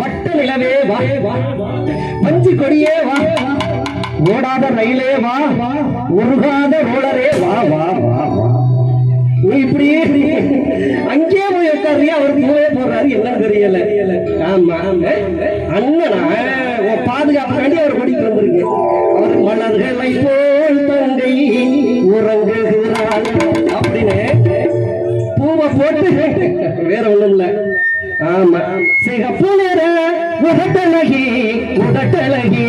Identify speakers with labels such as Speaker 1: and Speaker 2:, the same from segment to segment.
Speaker 1: வட்ட நிலவே வா, பஞ்சு கொடியே வா, ஓடாத ரயிலே வா, உருகாத ரோலரே வா வா வா வா. நீ இப்படியே அங்கே போய் உட்காரியா, அவர் பூவே போடுறாரு, என்ன தெரியல. ஆமா அண்ணனா உன் பாதுகாப்பு வேண்டி அவர் கொடிக்கு வந்திருக்கு. அவர் மலர்களை போல் தங்கை உறங்குகிறார் அப்படின்னு பூவை போட்டு வேற ஒண்ணும் இல்ல. ஆமா சிகப்பு நிற உதட்டழகி உதட்டழகி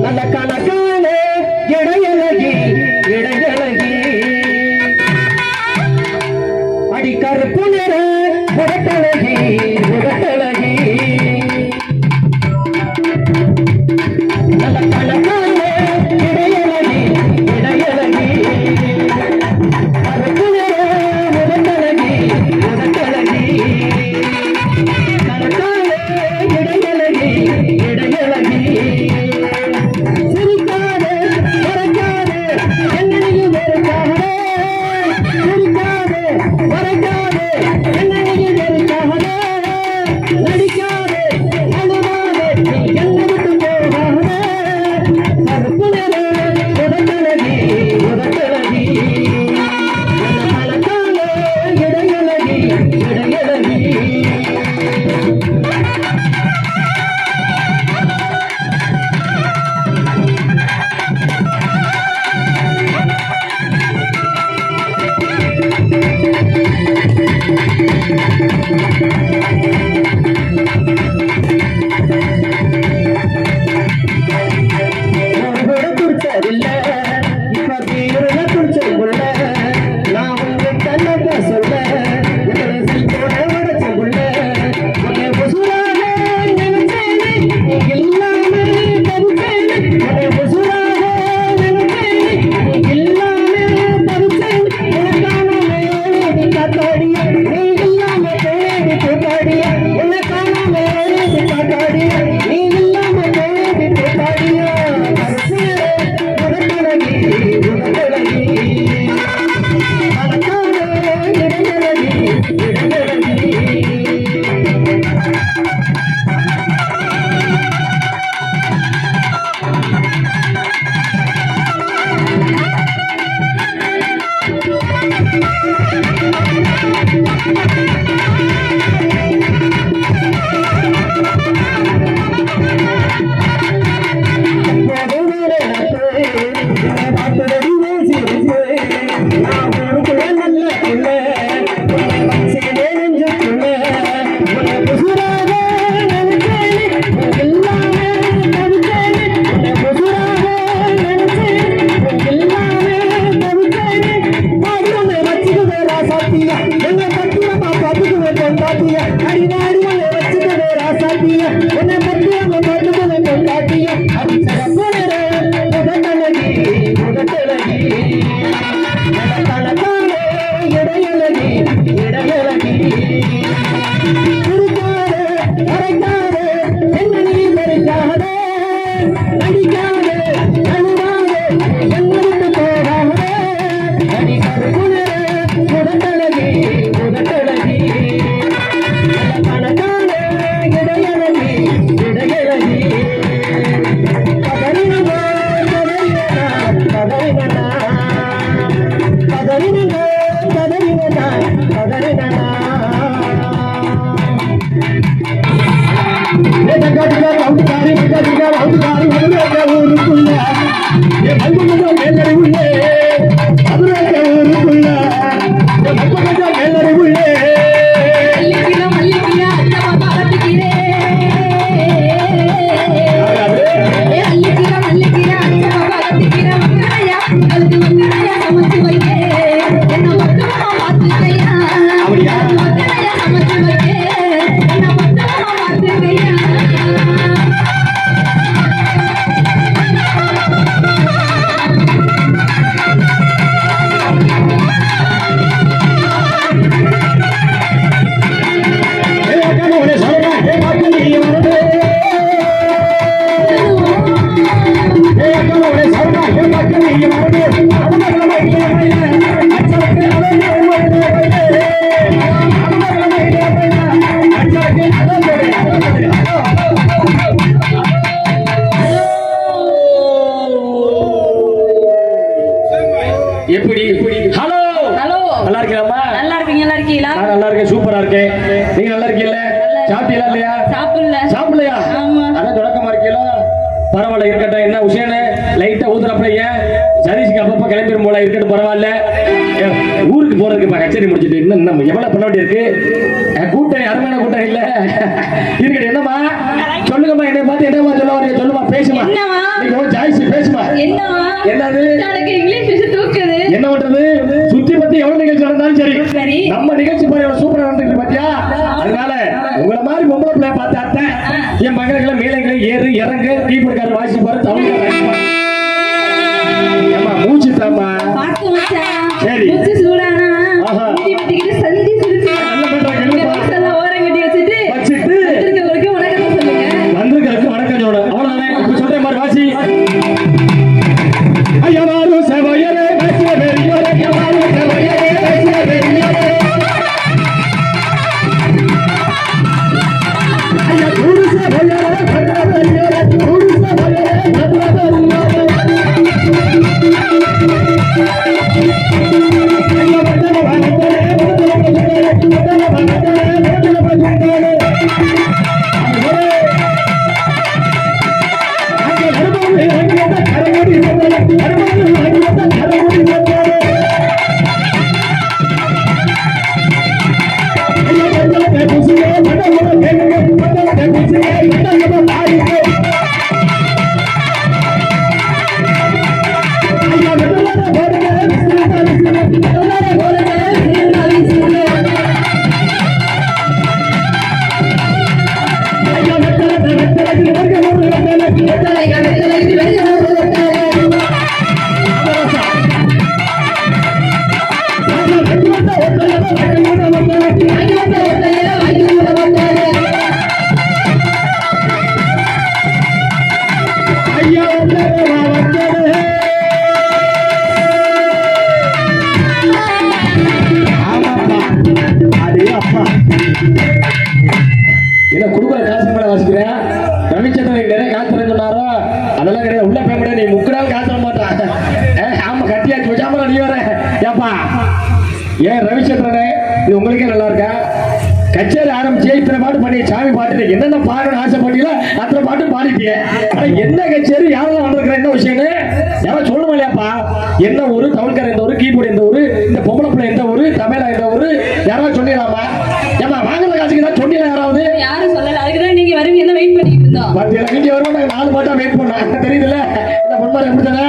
Speaker 1: நல்ல கணக்கான இடையழகி இடையழகி அடி கருப்பு நிற உதட்டழகி உதட்டழகி நல்ல கணக்கான இடையழகி இடையழகி கருப்பு நிற உதட்டழகி உதட்டழகி கணக்கான இடையழகி இடையழகி சிரிக்காதே மறைக்காதே என்னையும் வெறுக்காதே சிரிக்காதே மறைக்காதே என்னையும் வெறுக்காதே நடிக்காதே அழுவாதே என்னை விட்டு போகாதே கருப்பு நிற உதட்டழகி உதட்டழகி கணக்கான இடையழகி இடையழகி துடிச்சதில்லை இப்ப தீவிர துடிச்சதுக்குள்ள நான் உங்க கண்ணப்ப சொல்ல போன உடச்சுக்குள்ள உன்னை உசுராக நினைச்சேனே இல்லாம தவிச்சேனே உன்னை உசுராக நினைச்சேனே இல்லாம தவிச்சேனே உனக்கான மேடி காத்தாடிய நீ இல்லாம தேடி
Speaker 2: நீங்க நல்லா இருக்கீல்ல? சாப்பிட்டீங்களா இல்லையா? சாப்பிடலையா? அதான் தொடக்கமா இருக்கீங்களா? பரவாயில்ல இருக்கட்டும். என்ன விஷயம்? லைட்டா ஊதுறப்பலைய சதீஷ்க்கு அப்பப்ப கிளம்பிடும் போல இருக்கட்டும். பரவாயில்ல. ஊருக்கு போறதுக்கு கச்சேரி முடிச்சுட்டு இன்னும் எவ்வளவு பண்ண வேண்டி இருக்கு? கூட்டம் அருமையான கூட்டம் இல்ல இருக்கட்டும். என்னமா சொல்லுங்கம்மா, என்னை பார்த்து என்னமா சொல்ல வரீங்க? சொல்லுமா, பேசுமா. ஜாய்ஸ் பேசுமா. என்னது என்ன பண்றது? சுத்தி பத்தி எவ்வளவு நிகழ்ச்சி நடந்தாலும் சரி, நம்ம நிகழ்ச்சி பாரு சூப்பரா நடந்துருக்கு பாத்தியா? அதனால உங்களை மாதிரி பொம்பளை பிள்ளை பார்த்து அத்தை என் மகன்களை மேலங்களை ஏறு இறங்கு கீபோர்டுக்காரர் வாசிப்பாரு, தமிழ் ஏமா மூச்சு தாமா. சரி வந்திருக்கிறதுக்கு வணக்கம் சொல்ல. அவ்வளவுதானே. இப்ப சொல்ற மாதிரி வாசி. ஐயவாரு செவையரே பேசிய பெரியோரே, ஐயவாரு செவையரே பேசிய பெரியோரே, ஐயா குரு செவையரே பண்ற பெரியோரே, குரு செவையரே பண்ற பெரியோரே, ஐயா வந்தன வந்தனே வந்தன வந்தனே என்ன குடுக்குற காசு மேல வாசிக்கிறேன். ரவிச்சந்திரன் நிறைய காசு தரேன்னு சொன்னாரோ, அதெல்லாம் கிடையாது. உள்ள போய் முடியாது. நீ முக்கினால் காசு தர மாட்டான். ஆமா கட்டியாச்சு வச்சாமல நீ வர ஏப்பா. ஏன் ரவிச்சந்திரனே, இது உங்களுக்கே நல்லா இருக்கா? கச்சேரி ஆரம்பிச்சு இத்தனை பாட்டு பண்ணி சாமி பாட்டு என்னென்ன பாடணும்னு ஆசைப்பட்டீங்களோ அத்தனை பாட்டு பாடிட்டீங்க. என்ன கச்சேரி யாரெல்லாம் வந்திருக்கிற என்ன விஷயம்னு யாரும் சொல்லணும் இல்லையாப்பா? என்ன ஊரு, தமிழ்கார எந்த ஊரு, கீபோர்டு எந்த ஊரு, இந்த பொம்பளை பிள்ளை எந்த ஊரு, தமிழா எந்த ஊரு, யாராவது சொல்லிடலாமா? ஏமா வாங்குற காசுக்கு தான் சொன்னீங்களா யாராவது?
Speaker 3: யாரும் சொல்லல. அதுக்குதான் நீங்க வருவீங்க வெயிட் பண்ணிட்டு இருந்தோம்.
Speaker 2: பாத்தீங்களா, நீங்க வருவோம். 4 பாட்டா வெயிட் பண்ணோம். தெரியுதுல்ல இந்த பொன்மாரி எப்படி தானே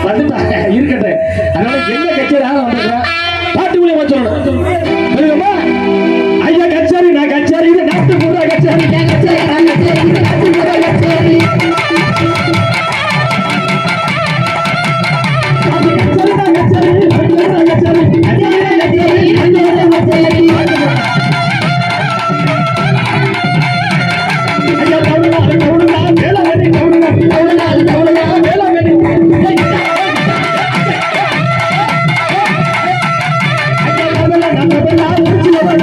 Speaker 2: வந்துட்டாங்க. இருக்கட்டும். அதனால என்ன கச்சேரி யாரும் வந்திருக்கா பாட்டு மூலியமா சொல்லணும். சொல்லுங்கம்மா. ஐயா கச்சேரி நான் கச்சேரி, இது நாட்டு பூரா கச்சேரி, கச்சேரி நான் கச்சேரி, இது நாட்டு பூரா கச்சேரி, அது கச்சேரி நான் கச்சேரி, கச்சேரி கச்சேரி, கச்சேரி கச்சேரி, ஐயா கவுனா கவுனா மேல வேண்டி கவுனா கவுனா கவுனா மேல வேண்டி ஐயா கவுனா நம்ம பண்ணா முடிச்சு நம்ம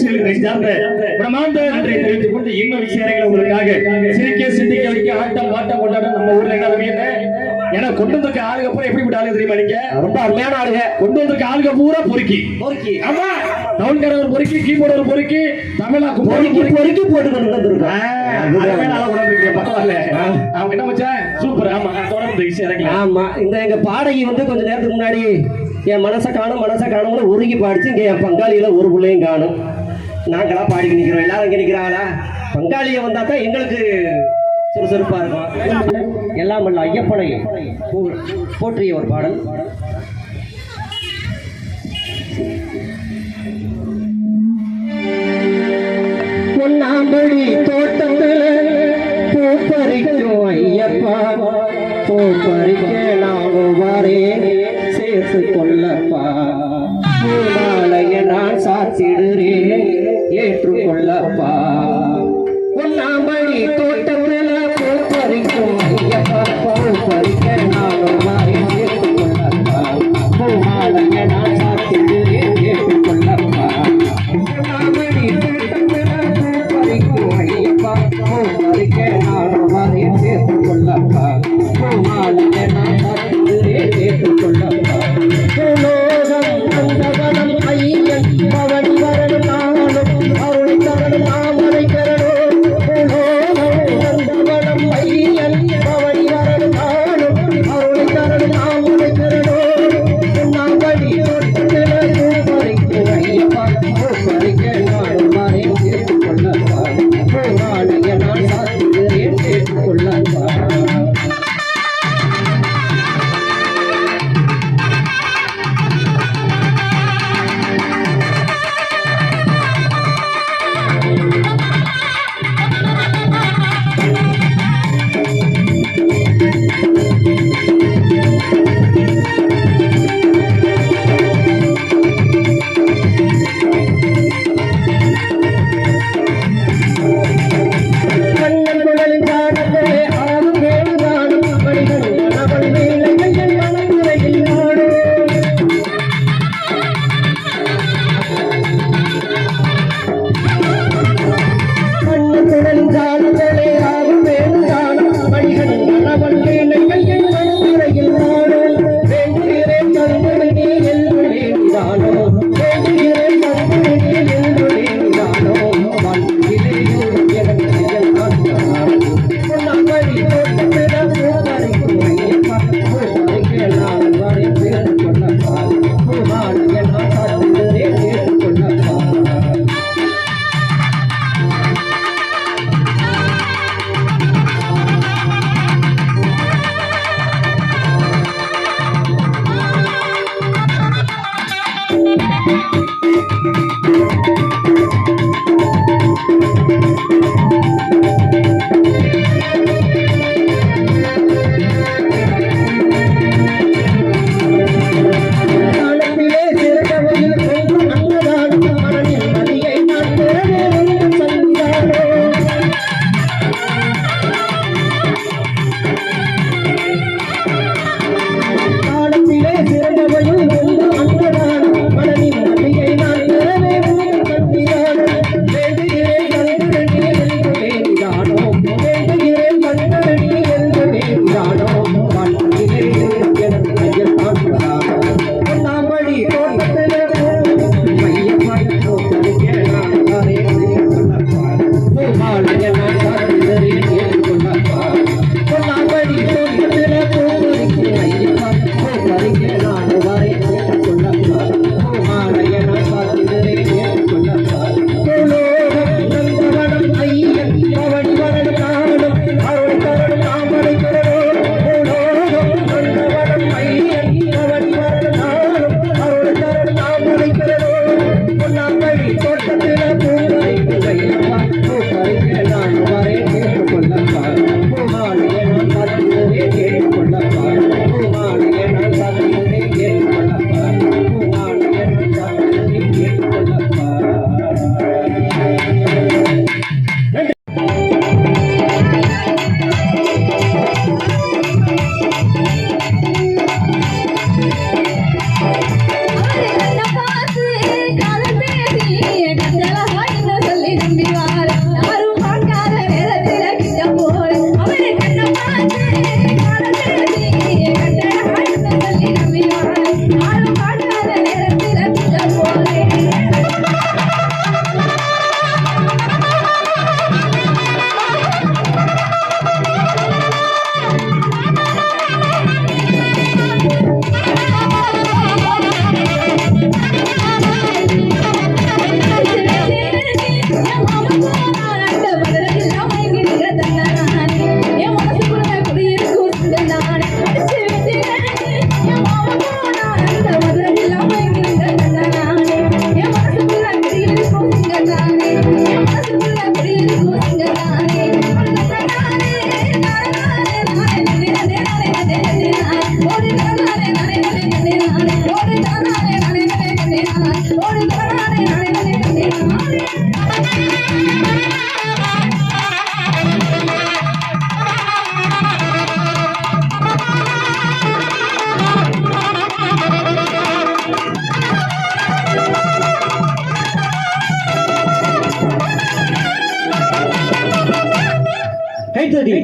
Speaker 2: நிகழ்ச்சிகளை சார்ந்த பிரமாண்ட நன்றியை தெரிவித்துக் கொண்டு இன்னும் விஷயங்களை உங்களுக்காக சிரிக்க சிந்திக்க வைக்க ஆட்டம் பாட்டம் கொண்டாட நம்ம ஊர்ல என்ன தெரியுது ஏன்னா கொண்டு வந்திருக்க ஆளுக பூரா எப்படி ஆளுங்க தெரியுமா நீங்க
Speaker 1: ரொம்ப அருமையான ஆளுங்க.
Speaker 2: கொண்டு வந்திருக்க ஆளுக பூரா பொறுக்கி ஆமா டவுன்கார ஒரு பொறுக்கி கீபோர்டு ஒரு பொறுக்கி தமிழா
Speaker 1: பொறுக்கி பொறுக்கி போட்டு கொண்டு வந்திருக்கோம்.
Speaker 2: அவங்க என்ன வச்சான் சூப்பர். ஆமா தொடர்ந்து விஷயம்
Speaker 1: ஆமா இந்த எங்க பாடகி வந்து கொஞ்ச நேரத்துக்கு முன்னாடி என் மனசை காணும்னு உருகி பாடிச்சு. இங்க என் பங்காளியில ஒரு பிள்ளையும் காணும். நாங்களா பாடி நிக்கிறோம், எல்லாரும் இங்க நிக்கிறாங்களா? பங்காளிய வந்தா தான் எங்களுக்கு சுறுசுறுப்பா இருக்கும். எல்லாம் அல்ல ஐயப்பனை போற்றிய ஒரு பாடல். பொன்னாம்படி தோட்டத்துல பூ பறிக்கும் ஐயப்பா, பூ பறிக்க நானும் வரேன் சேர்த்து கொள்ளப்பா. பூமாலைய நான் சாத்திடுறேன் ஏற்றுக்கொள்ளப்பா. பொன்னாம்படி தோட்டத்துல பூ பறிக்கும் ஐயப்பா, பூ பறிக்க நானும் வரேன் சேர்த்து கொள்ளப்பா. பூமாலைய நான் சாத்திடுறேன் ஏற்றுக்கொள்ளப்பா. பொன்னாம்படி தோட்டத்துல பூ பறிக்கும் ஐயப்பா, பூ பறிக்க நானும் வரேன் சேர்த்து கொள்ளப்பா. பூமாலைய நான் சாத்திடுறேன் ஏற்றுக்கொள்ளப்பா. பூலோகம் வந்தவனம் ஐயன் பவனி வரணும் நானும் அருளை தரணும் நாமரை பெறணும். பூலோகம் வந்தவனம் ஐயன் பவனி வரணும் நானும் அருளை தரணும் நாமரை பெறணும். பொன்னாம்படி தோட்டத்தில பூ பறிக்கும் ஐயப்பா, பூ பறிக்க நானும் வரேன் சேர்த்து கொள்ளப்பா. பூமாலைய நான் சாத்திடுறேன் ஏற்றுக்கொள்ளப்பா. பொன்னாம்படி தோட்டத்தில பூ பறிக்கும் ஐயப்பா, பூ பறிக்க நான் வரேன்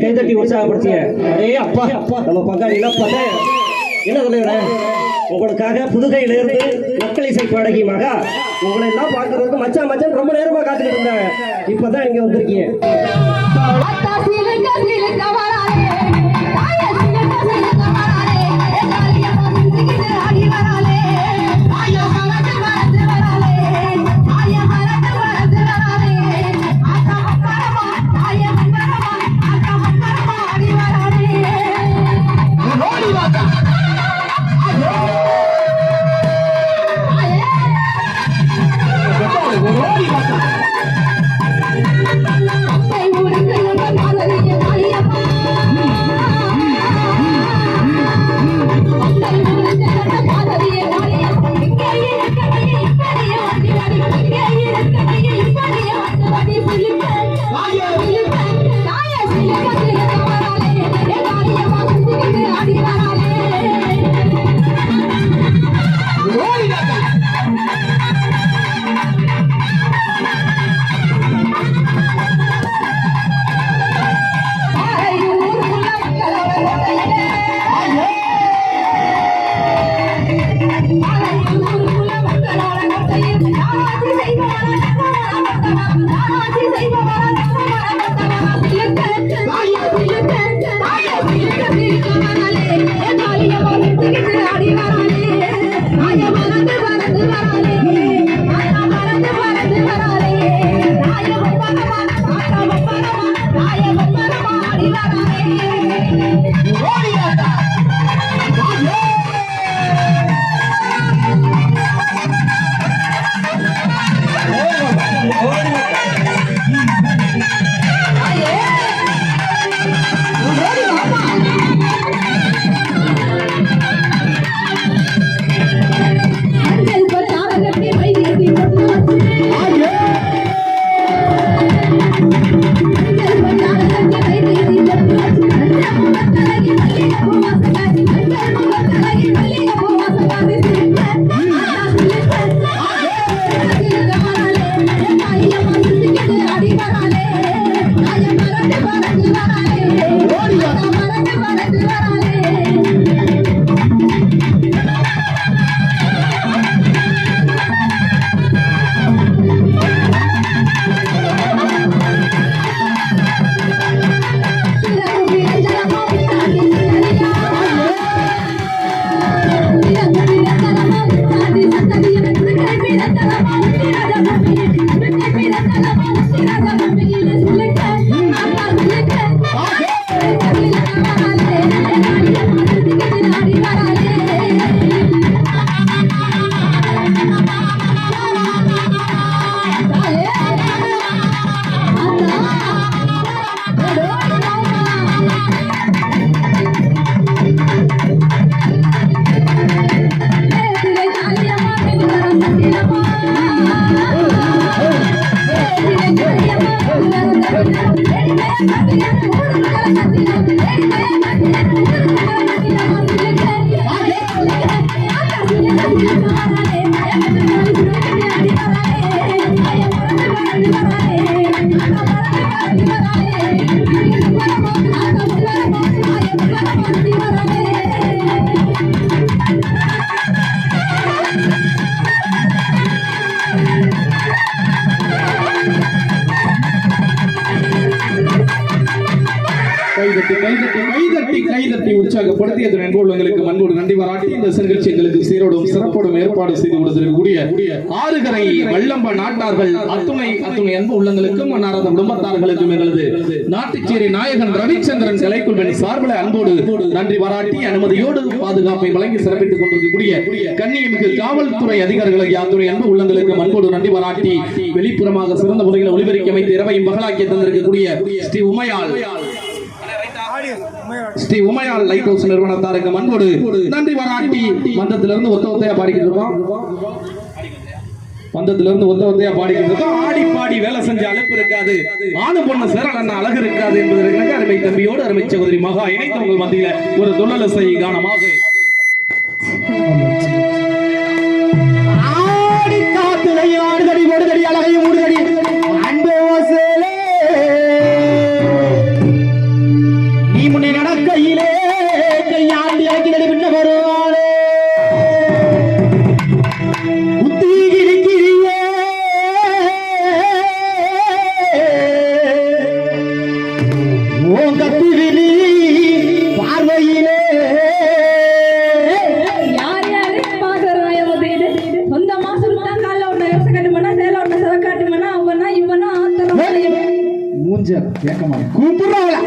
Speaker 1: கைதட்டி உற்சாகப்படுத்திய அடே அப்பா நம்ம பங்காளி எல்லாம் பார்த்தா என்ன சொல்லுறேன், உங்களுக்காக புதுகையிலிருந்து மக்கள் இசை பாடகி மகா உங்களை எல்லாம் பார்க்கறதுக்கு மச்சான் மச்சான் ரொம்ப நேரமா காத்துக்கிட்டு இருந்தாங்க. இப்பதான் இங்க வந்திருக்கீங்க.
Speaker 4: கைதட்டி உற்சாகப்படுத்தியது நண்பர்களுக்கு மன்போடு நன்றி பாராட்டி இந்த நிகழ்ச்சி எங்களுக்கு சீரோடும் சிறப்போடும் ஏற்பாடு செய்து கொடுத்திருக்கக்கூடிய ஆறுகரை வல்லம்ப நாட்டார்கள் அத்துணை அன்பு உள்ளங்களுக்கும் அன்னாரது குடும்பத்தார்களுக்கும் எங்களது நாட்டுச்சேரி நாயகன் ரவிச்சந்திரன் கலைக்குழுவின் சார்பில் அன்போடு நன்றி பாராட்டி அனுமதியோடு பாதுகாப்பை வழங்கி சிறப்பித்துக் கொண்டிருக்கக்கூடிய கண்ணியமிகு காவல்துறை அதிகாரிகளுக்கு யாத்துறை அன்பு உள்ளங்களுக்கு மன்போடு நன்றி பாராட்டி வெளிப்புறமாக சிறந்த முறையில் ஒளிபரிக்க அமைத்து இரவையும் பகலாக்கி தந்திருக்கக்கூடிய ஸ்ரீ உமையாள் லைட் ஹவுஸ் நிறுவனத்தாருக்கு மன்போடு நன்றி பாராட்டி மந்தத்திலிருந்து ஒத்தையா பாடிக்கிட்டு இருக்கோம். பாடிக்கிட்டு இருக்கோம். ஆடி பாடி வேலை செஞ்ச அழைப்பு இருக்காது, ஆணு பொண்ணு சேரலன்னா அழகு இருக்காது என்பதற்கு அருமை தம்பியோடு அருமை சகோதரி மகா இணைத்து உங்கள் மத்தியில ஒரு தொழிலசை கானமாக ஆடி காத்துலை ஆடுதடி ஓடுதடி அழகையும் ஊடுதடி அன்போ சேலே கொஞ்சம் ஏக்கமா கூப்பிடுறாங்களா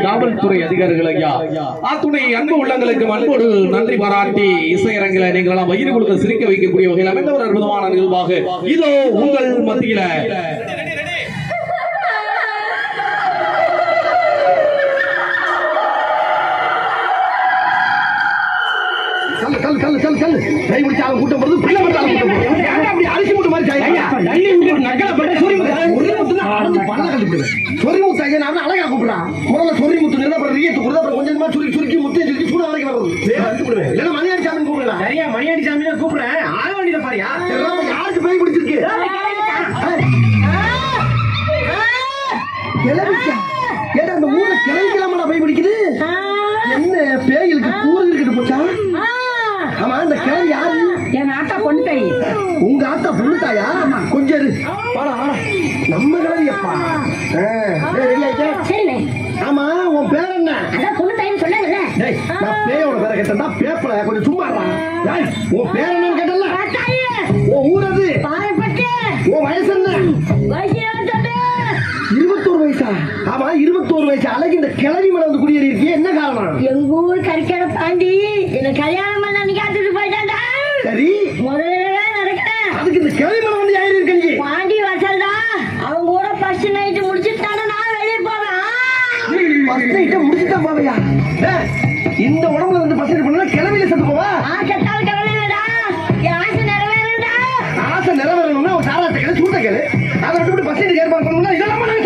Speaker 4: காவல்துறை அதிகாரிகள் ஐயா அத்துணை அன்பு உள்ளங்களுக்கு அன்போடு நன்றி பாராட்டி இசையரங்கில நீங்களெல்லாம் வயிறு கொடுத்து சிரிக்க வைக்கக்கூடிய வகையில் அமைந்த ஒரு அற்புதமான நிகழ்வாக இதோ உங்கள் மத்தியில கூட்டம் போது அரிசி மூட்டை மாதிரி சொரிமுத்து நான் அழகா கூப்பிடுறான் முதல்ல சொரிமுத்து கொஞ்சமா சுருக்கி முத்தி சுருக்கி சூட வரைக்கும் வருது இல்ல மணியாடி சாமி கூப்பிடலாம் சரியா மணியாடி சாமி தான் கூப்பிடுறேன் ஆக வேண்டியத பாரியா யாருக்கு பேய் பிடிச்சிருக்கு கேட்டா அந்த ஊர்ல கிளம்பிக்கலாமா பேய் பிடிக்குது என்ன பேய்களுக்கு கூறு இருக்குது போச்சா ஆமா இந்த கிளம்பி யாரு
Speaker 5: என் ஆத்தா பொண்ணு
Speaker 4: உங்க ஆத்தா பொண்ணுட்டாயா கொஞ்சம் நம்ம கிளம்பியப்பா ஆமா உன் பேர் என்ன
Speaker 5: அதான் பொண்ணு தாயின்னு சொன்னாங்கல்ல
Speaker 4: நான் பேயோட பேரை கேட்டா பேப்பல கொஞ்சம் சும்மா உன் பேர் என்னன்னு கேட்டல உன் ஊர் அது உன் வயசு என்ன 21 வயசா ஆமா 21 வயசு அழகு இந்த கிளவி மேல வந்து குடியேறி இருக்கே என்ன காரணம்
Speaker 5: எங்க ஊர் கறிக்கடை பாண்டி என்ன கல்யாணம் பண்ண காத்துட்டு போயிட்டாண்டா
Speaker 4: சரி
Speaker 5: முதல்ல நடக்கிறேன்
Speaker 4: அதுக்கு இந்த கிளவி மேல வந்து யாரு இருக்கீங்க
Speaker 5: பாண்டி வாசல்டா அவங்க கூட ஃபர்ஸ்ட் நைட் முடிச்சுட்டானா நான் வெளியே போவேன்
Speaker 4: ஃபர்ஸ்ட் நைட் முடிச்சுட்டா போவையா இந்த உடம்புல வந்து ஃபர்ஸ்ட் நைட் பண்ணா கிளவில செத்து போவா
Speaker 5: செத்தாலும் கவலைடா என் ஆசை நிறைவேறணும்டா
Speaker 4: ஆசை நிறைவேறணும்னா ஒரு சாராட்ட கேளு சூட்ட கேளு அதை விட்டு ஃபர்ஸ்ட் நைட் ஏற்பாடு பண்ணணும்னா இதெல்லாம் நான்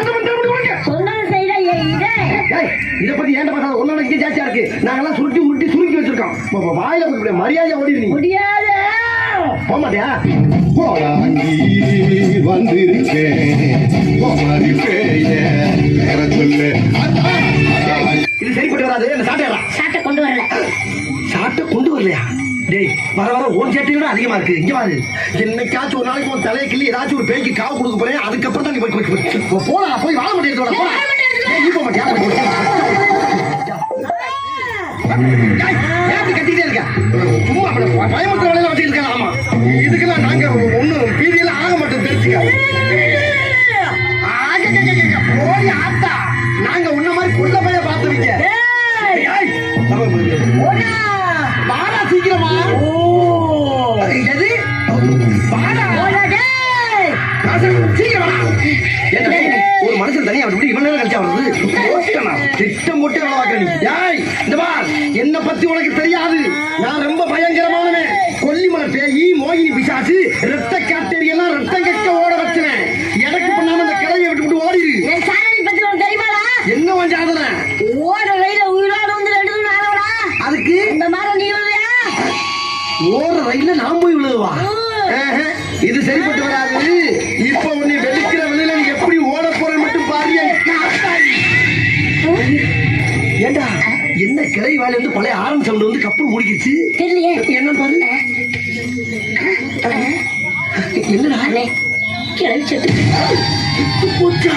Speaker 1: இத பத்தி ஏன்டா பேசாத ஒன்னோட இங்க ஜாஸ்தியா இருக்கு நாங்கெல்லாம் சுருட்டி உருட்டி சுருக்கி வச்சிருக்கோம் வாயில கொடுக்க மரியாதையா ஓடி நீ
Speaker 5: முடியாது.
Speaker 1: போக மாட்டியா
Speaker 6: போராங்கி வந்திருக்கேன் போமாரி பேய வேற சொல்லு
Speaker 1: இது சரிப்பட்டு வராது அந்த சாட்டையா
Speaker 5: சாட்டை கொண்டு வரல.
Speaker 1: சாட்டை கொண்டு வரலையா டேய் வர வர ஓன் சேட்டையோட அதிகமா இருக்கு இங்க பாரு என்னைக்காச்சும் ஒரு நாளைக்கு உன் தலையை கிள்ளி ஏதாச்சும் ஒரு பேய்க்கு காவு கொடுக்க போறேன் அதுக்கப்புறம் தான் நீ போலாம் போய் வாழ மாட்டேன் போலாம் நீ போக மாட்டியா ஏன் கட்டிட்டே இருக்க சும்மா பயமுறுத்த வேலையில வச்சுட்டு இருக்க ஆமா இதுக்கெல்லாம் நாங்க ஒண்ணும் பீதியெல்லாம் ஆக மாட்டோம் தெரிஞ்சுக்க போய் ஆத்தா நாங்க உன்ன மாதிரி கொள்ள பைய பாத்துவீங்க வாடா சீக்கிரமா எது வாடா சீக்கிரம் ஒரு மனுஷன் தனியா விட்டு இவன் நேரம் கழிச்சா வருது திட்டம் போட்டு வேலை பார்க்கற நீ ஏய் இந்த பார் என்ன பத்தி உனக்கு தெரியாது நான் ரொம்ப பயங்கரமானவன் கொல்லிமலை பேயி மோகினி பிசாசு ரத்த காட்டேரி எல்லாம் ரத்தம் கக்க ஓட வச்சுனேன் எனக்கு பண்ணாம அந்த கிளையை விட்டு ஓடிடு
Speaker 5: என் சாதனை பத்தி உனக்கு தெரியுமாடா?
Speaker 1: என்ன உன் சாதனை
Speaker 5: ஓட ரயில உயிரோட வந்து 2 நாள் ஆகலடா.
Speaker 1: அதுக்கு
Speaker 5: இந்த மாதிரி நீ விழுவியா?
Speaker 1: ஓடுற ரயில்ல நான் போய் விழுவா இது சரிப்பட்டு வராது இப்ப உன்னை வெடிக்கிற வெளியில நீ எப்படி ஓட போற மட்டும் பாரு ஏண்டா என்ன கிளை வேலை வந்து பழைய ஆரம்பி சவுண்ட் வந்து கப்பல் முடிக்கிச்சு
Speaker 5: தெரியலையே.
Speaker 1: என்ன பாரு என்னடா
Speaker 5: கிளவி செத்து
Speaker 1: போச்சா?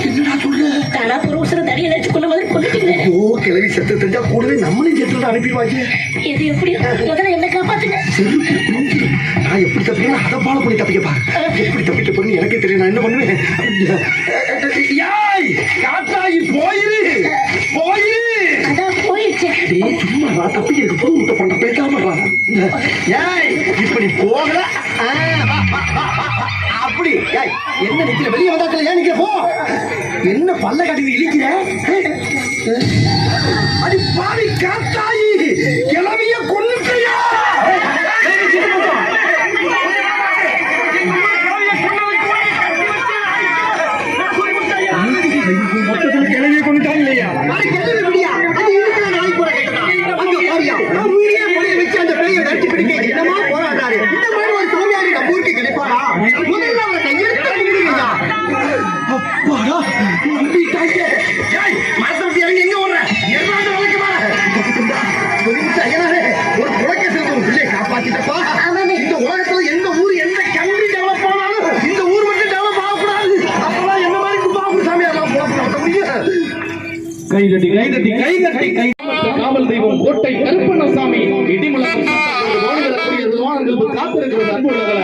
Speaker 1: என்னடா சொல்லு
Speaker 5: தானா புரோசனை தடியை நினைச்சு கொண்ட மாதிரி கொண்டுட்டீங்க.
Speaker 1: ஓ கிளவி செத்து தெரிஞ்சா கூடவே நம்மளையும் செத்து அனுப்பிடுவாங்க
Speaker 5: இது எப்படி முதல்ல என்ன காப்பாத்துங்க.
Speaker 1: நான் எப்படி தப்பிக்கணும் அதை ஃபாலோ பண்ணி தப்பிக்கப்பா எப்படி தப்பிக்க போறேன்னு எனக்கே தெரியும் நான் என்ன பண்ணுவேன் ஏய் காத்தாயி போயிரு
Speaker 5: அதான் போயிடுச்சு.
Speaker 1: ஏய் சும்மா நான் தப்பிக்கிறதுக்கு புது முட்டை பண்ண பேசாம ஏய் இப்படி போகல அப்படி ஏய் என்ன நிக்கிற வெளியே வந்தாக்கல ஏன் நிக்கிற போ என்ன பல்ல காட்டி இழிக்கிற அடி பாவி காத்தாயி கிளவிய கொன்னுட்டியா
Speaker 2: கிளவிய கொண்டுட்டாங்க இல்லையா
Speaker 1: என்னமா போராட்டாரு இந்த மாதிரி ஒரு சோமியாரி நம்ம ஊருக்கு கிடைப்பாரா முதல்ல அவரை கையெழுத்து அடிக்கிறீங்க அப்பாடா நம்பிட்டாங்க ஏய் மாத்தம் இறங்கி எங்க ஓடுற எவ்வளவு வளைக்க வர ஒரு புறக்க செல்வம் பிள்ளையை காப்பாத்திட்டப்பா இந்த உலகத்துல எந்த ஊர் எந்த கண்ட்ரி டெவலப் ஆனாலும் இந்த ஊர் மட்டும் டெவலப் ஆகக்கூடாது அப்பதான் என்ன மாதிரி குப்பாபுரி சாமியாரெல்லாம் போக முடியும்
Speaker 4: கைதட்டி கைதட்டி கைதட்டி கை காவல் தெய்வம் கோட்டை கருப்பண்ணசாமி இடிமுழக்கம் வானங்களுக்கு காத்திருக்கிறது அன்புள்ளவர்களே